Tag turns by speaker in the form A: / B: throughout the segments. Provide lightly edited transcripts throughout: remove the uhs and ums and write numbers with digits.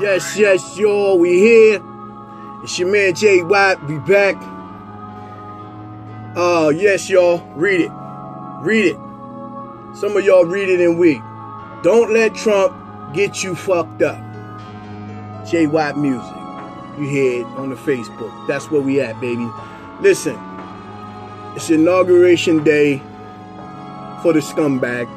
A: Yes, y'all, we here. It's your man Jay Watt, we back. Yes, y'all, read it. Read it. Some of y'all read it and weak. Don't let Trump get you fucked up. Jay Watt Music. You hear it on the Facebook. That's where we at, baby. Listen, it's inauguration day for the scumbag.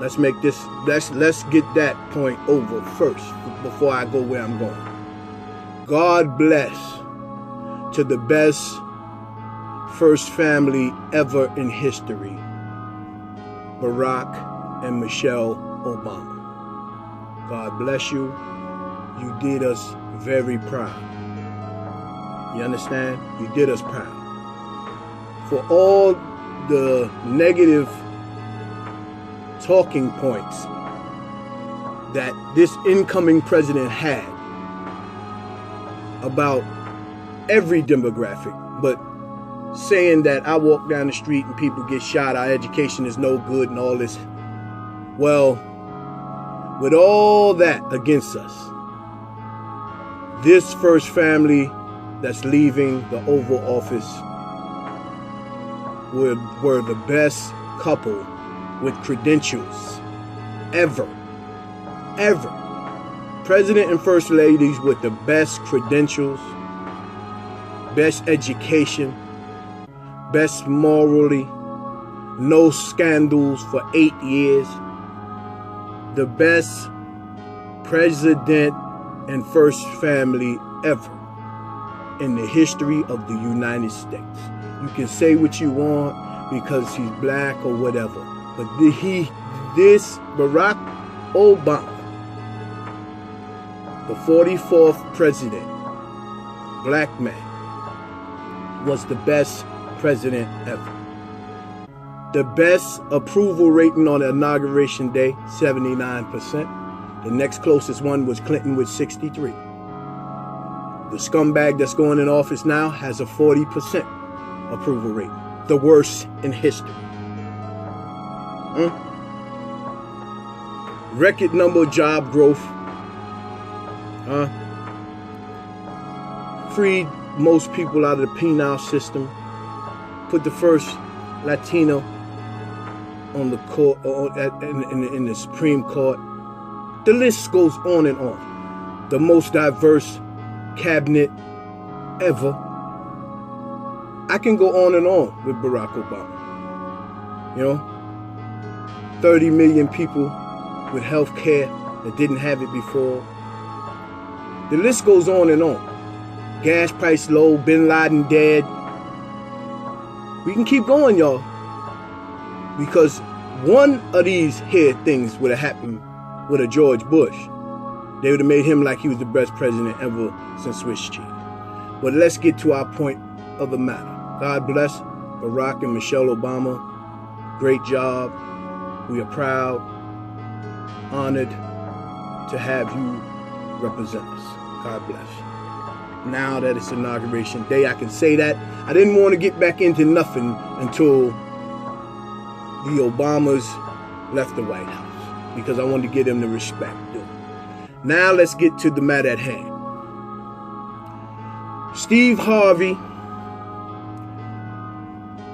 A: Let's make this, let's get that point over first before I go where I'm going. God bless to the best first family ever in history, Barack and Michelle Obama. God bless you. You did us very proud. You understand? You did us proud. For all the negative talking points that this incoming president had about every demographic, but saying that I walk down the street and people get shot, our education is no good and all this. Well, with all that against us, this first family that's leaving the Oval Office were the best couple with credentials ever. President and First Ladies with the best credentials, best education, best morally, no scandals for 8 years. The best president and first family ever in the history of the United States. You can say what you want because he's black or whatever, but this Barack Obama, the 44th president, black man, was the best president ever. The best approval rating on inauguration day, 79%. The next closest one was Clinton with 63. The scumbag that's going in office now has a 40% approval rating. The worst in history. Record number job growth. Freed most people out of the penal system. Put the first Latino on the court, in the Supreme Court. The list goes on and on. The most diverse cabinet ever. I can go on and on with Barack Obama. You know, 30 million people with health care that didn't have it before. The list goes on and on. Gas price low, Bin Laden dead. We can keep going, y'all. Because one of these here things would have happened with a George Bush. They would have made him like he was the best president ever since Swiss cheese. But let's get to our point of the matter. God bless Barack and Michelle Obama. Great job. We are proud, honored to have you represent us. God bless. Now that it's inauguration day, I can say that. I didn't want to get back into nothing until the Obamas left the White House, because I wanted to give them the respect due. Now let's get to the matter at hand. Steve Harvey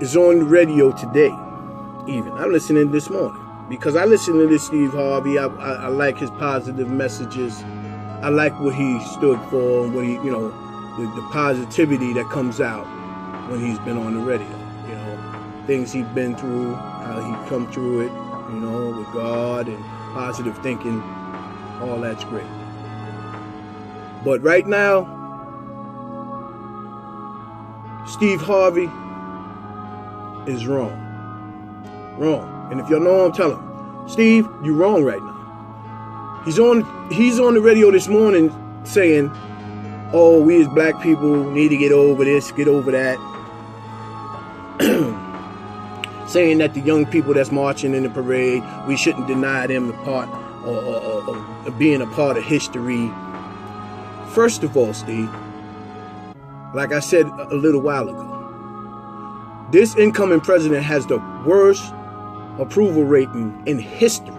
A: is on the radio today, even. I'm listening this morning because I listen to this Steve Harvey. I like his positive messages. I like what he stood for, what he, the positivity that comes out when he's been on the radio. Things he's been through, how he come through it, with God and positive thinking. All that's great. But right now, Steve Harvey is wrong. Wrong. And if y'all know him, tell him, Steve, you're wrong right now. He's on the radio this morning saying, oh, we as black people need to get over this, get over that. Saying that the young people that's marching in the parade, we shouldn't deny them the part or being a part of history. First of all, Steve, like I said a little while ago, this incoming president has the worst approval rating in history.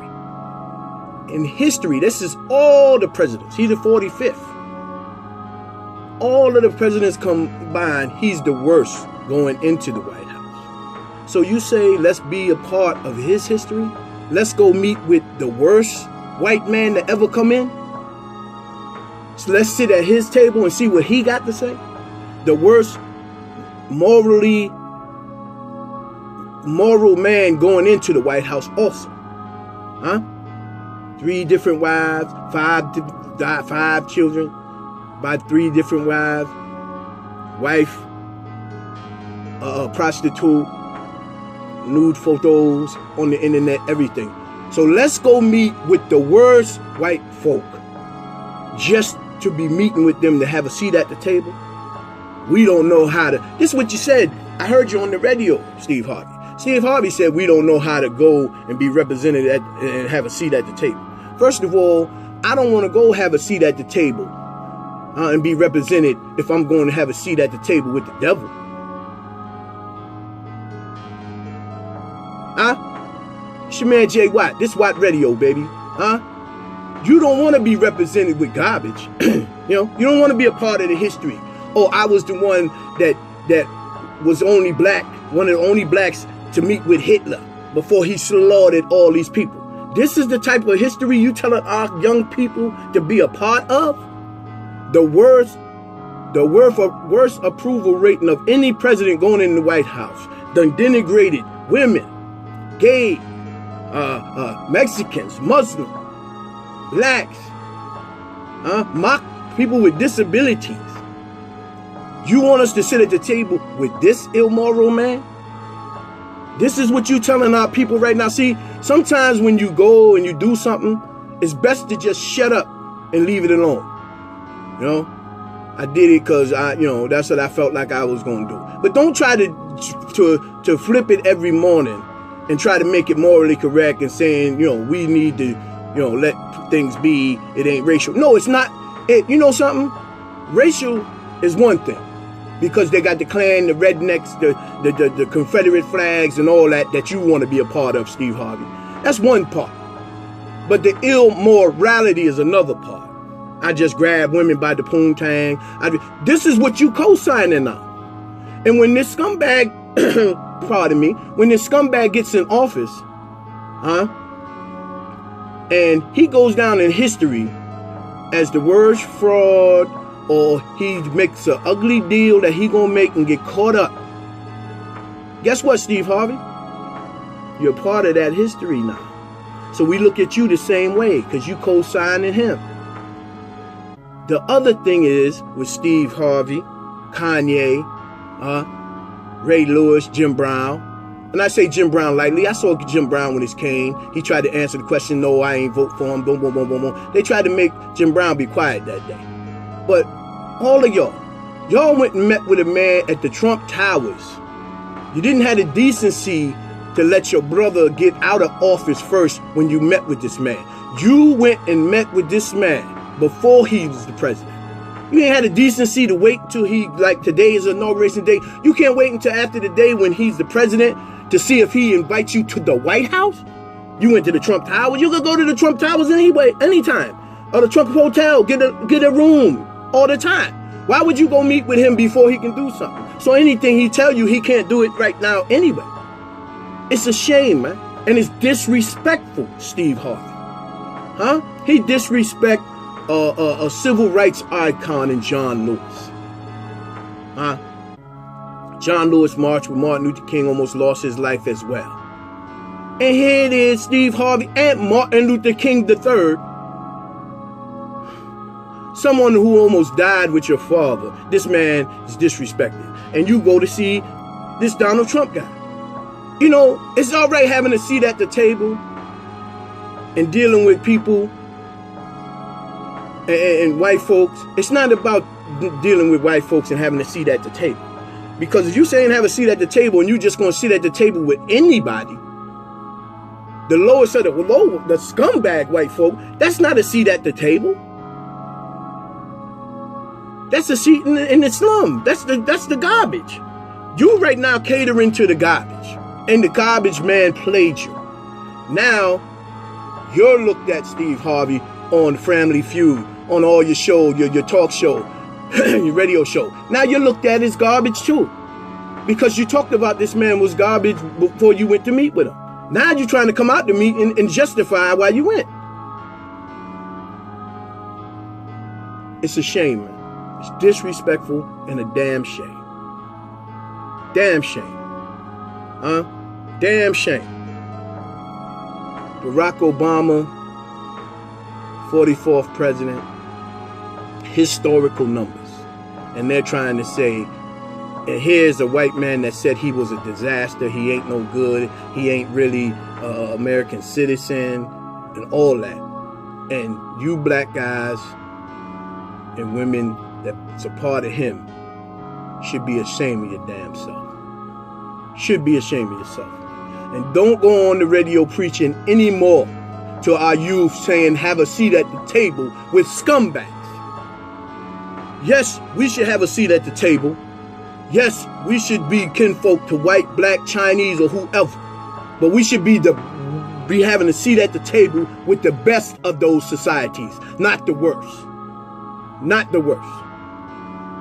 A: in history, this is all the presidents. He's the 45th. All of the presidents combined, he's the worst going into the White House. So you say, let's be a part of his history? Let's go meet with the worst white man to ever come in? So let's sit at his table and see what he got to say? The worst moral man going into the White House also. Huh? 3 different wives, 5 children by 3 different wives, wife, prostitute, nude photos on the internet, everything. So let's go meet with the worst white folk just to be meeting with them to have a seat at the table. We don't know how to. This is what you said. I heard you on the radio, Steve Harvey. Steve Harvey said we don't know how to go and be represented and have a seat at the table. First of all, I don't want to go have a seat at the table and be represented if I'm going to have a seat at the table with the devil. Huh? It's your man Jay Watt. This WATTRadio, baby. Huh? You don't want to be represented with garbage. You don't want to be a part of the history. Oh, I was the one that was only black, one of the only blacks to meet with Hitler before he slaughtered all these people. This is the type of history you telling our young people to be a part of? The worst approval rating of any president going in the White House. Done denigrated women, gay, Mexicans, Muslims, blacks, mock people with disabilities. You want us to sit at the table with this immoral man? This is what you telling our people right now. See, sometimes when you go and you do something, it's best to just shut up and leave it alone. I did it because that's what I felt like I was going to do. But don't try to flip it every morning and try to make it morally correct and saying, we need to, let things be. It ain't racial. No, it's not. You know something? Racial is one thing. Because they got the Klan, the rednecks, the Confederate flags and all that you want to be a part of, Steve Harvey. That's one part. But the immorality is another part. I just grab women by the poontang. This is what you co-signing on. And when this scumbag, pardon me, when this scumbag gets in office, and he goes down in history as the worst fraud, or he makes an ugly deal that he gonna make and get caught up. Guess what, Steve Harvey? You're part of that history now. So we look at you the same way because you co-signing him. The other thing is with Steve Harvey, Kanye, Ray Lewis, Jim Brown. And I say Jim Brown lightly. I saw Jim Brown when he came. He tried to answer the question, no, I ain't vote for him, boom, boom, boom, boom, boom. They tried to make Jim Brown be quiet that day. But all of y'all went and met with a man at the Trump Towers. You didn't have the decency to let your brother get out of office first when you met with this man. You went and met with this man before he was the president. You ain't had the decency to wait till today is inauguration day. You can't wait until after the day when he's the president to see if he invites you to the White House. You went to the Trump Towers. You could go to the Trump Towers anytime. Or the Trump Hotel, get a room all the time. Why would you go meet with him before he can do something? So anything he tell you, he can't do it right now anyway. It's a shame, man. And it's disrespectful, Steve Harvey. He disrespect a civil rights icon in John Lewis. John Lewis marched with Martin Luther King, almost lost his life as well. And here it is, Steve Harvey and Martin Luther King III. Someone who almost died with your father. This man is disrespected. And you go to see this Donald Trump guy. It's all right having a seat at the table and dealing with people and white folks. It's not about dealing with white folks and having a seat at the table. Because if you saying have a seat at the table and you just going to sit at the table with anybody, the lowest of the low, the scumbag white folk, that's not a seat at the table. That's a seat in the slum. That's the garbage. You right now catering to the garbage. And the garbage man played you. Now, You're looked at, Steve Harvey, on Family Feud, on all your show, your talk show, your radio show. Now you're looked at as garbage too. Because you talked about this man was garbage before you went to meet with him. Now you're trying to come out to meet and justify why you went. It's a shame, man. It's disrespectful and a damn shame. Damn shame. Huh? Damn shame. Barack Obama, 44th president, historical numbers. And they're trying to say, and here's a white man that said he was a disaster, he ain't no good, he ain't really an American citizen, and all that. And you black guys and women that's a part of him should be ashamed of your damn self. Should be ashamed of yourself. And don't go on the radio preaching anymore to our youth saying have a seat at the table with scumbags. Yes, we should have a seat at the table. Yes, we should be kinfolk to white, black, Chinese, or whoever. But we should be having a seat at the table with the best of those societies, not the worst. Not the worst.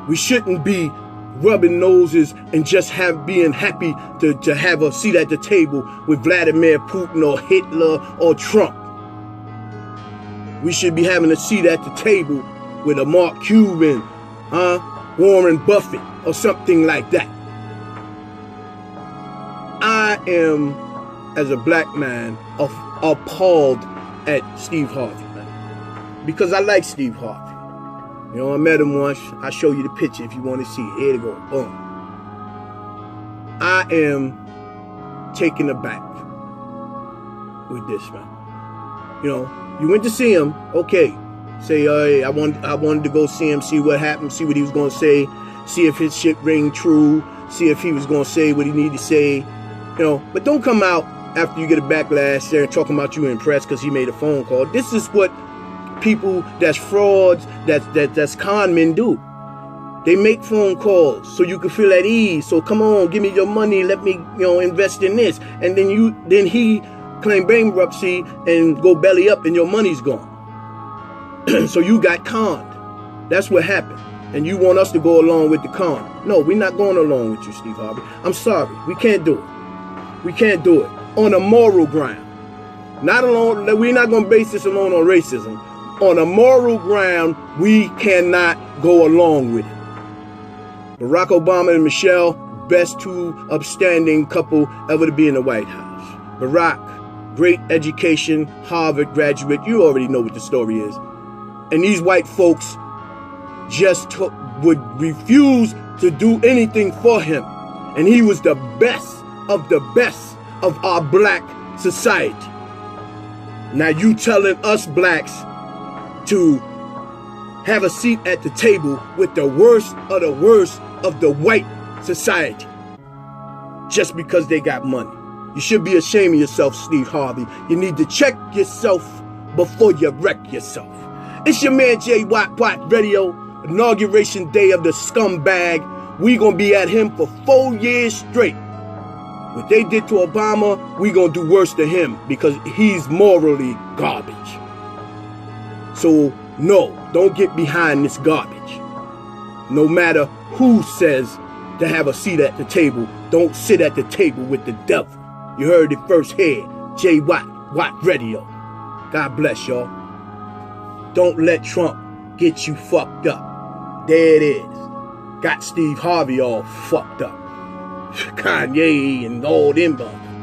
A: We shouldn't be rubbing noses and just being happy to have a seat at the table with Vladimir Putin or Hitler or Trump. We should be having a seat at the table with a Mark Cuban, Warren Buffett, or something like that. I am, as a black man, appalled at Steve Harvey, man. Because I like Steve Harvey. You know, I met him once. I'll show you the picture if you want to see it. Here you go. Boom. I am taken aback with this, man. You know, you went to see him. Okay. Say, hey, I wanted to go see him, see what happened, see what he was going to say, see if his shit rang true, see if he was going to say what he needed to say. You know, but don't come out after you get a backlash there and talking about you impressed because he made a phone call. This is what people that's frauds, that's con men do. They make phone calls so you can feel at ease. So come on, give me your money, let me, invest in this. And then he claim bankruptcy and go belly up and your money's gone. So you got conned. That's what happened. And you want us to go along with the con. No, we're not going along with you, Steve Harvey. I'm sorry. We can't do it. We can't do it. On a moral ground. Not alone. We're not going to base this alone on racism. On a moral ground, we cannot go along with it. Barack Obama and Michelle, best two upstanding couple ever to be in the White House. Barack, great education, Harvard graduate. You already know what the story is. And these white folks just would refuse to do anything for him. And he was the best of our black society. Now you telling us blacks to have a seat at the table with the worst of the white society just because they got money. You should be ashamed of yourself, Steve Harvey. You need to check yourself before you wreck yourself. It's your man J. WATTRadio, inauguration day of the scumbag. We gonna be at him for 4 years straight. What they did to Obama, we gonna do worse to him because he's morally garbage. So no, don't get behind this garbage. No matter who says to have a seat at the table, don't sit at the table with the devil. You heard it first here, J. WATTRadio. God bless y'all. Don't let Trump get you fucked up. There it is. Got Steve Harvey all fucked up. Kanye and all them buggers.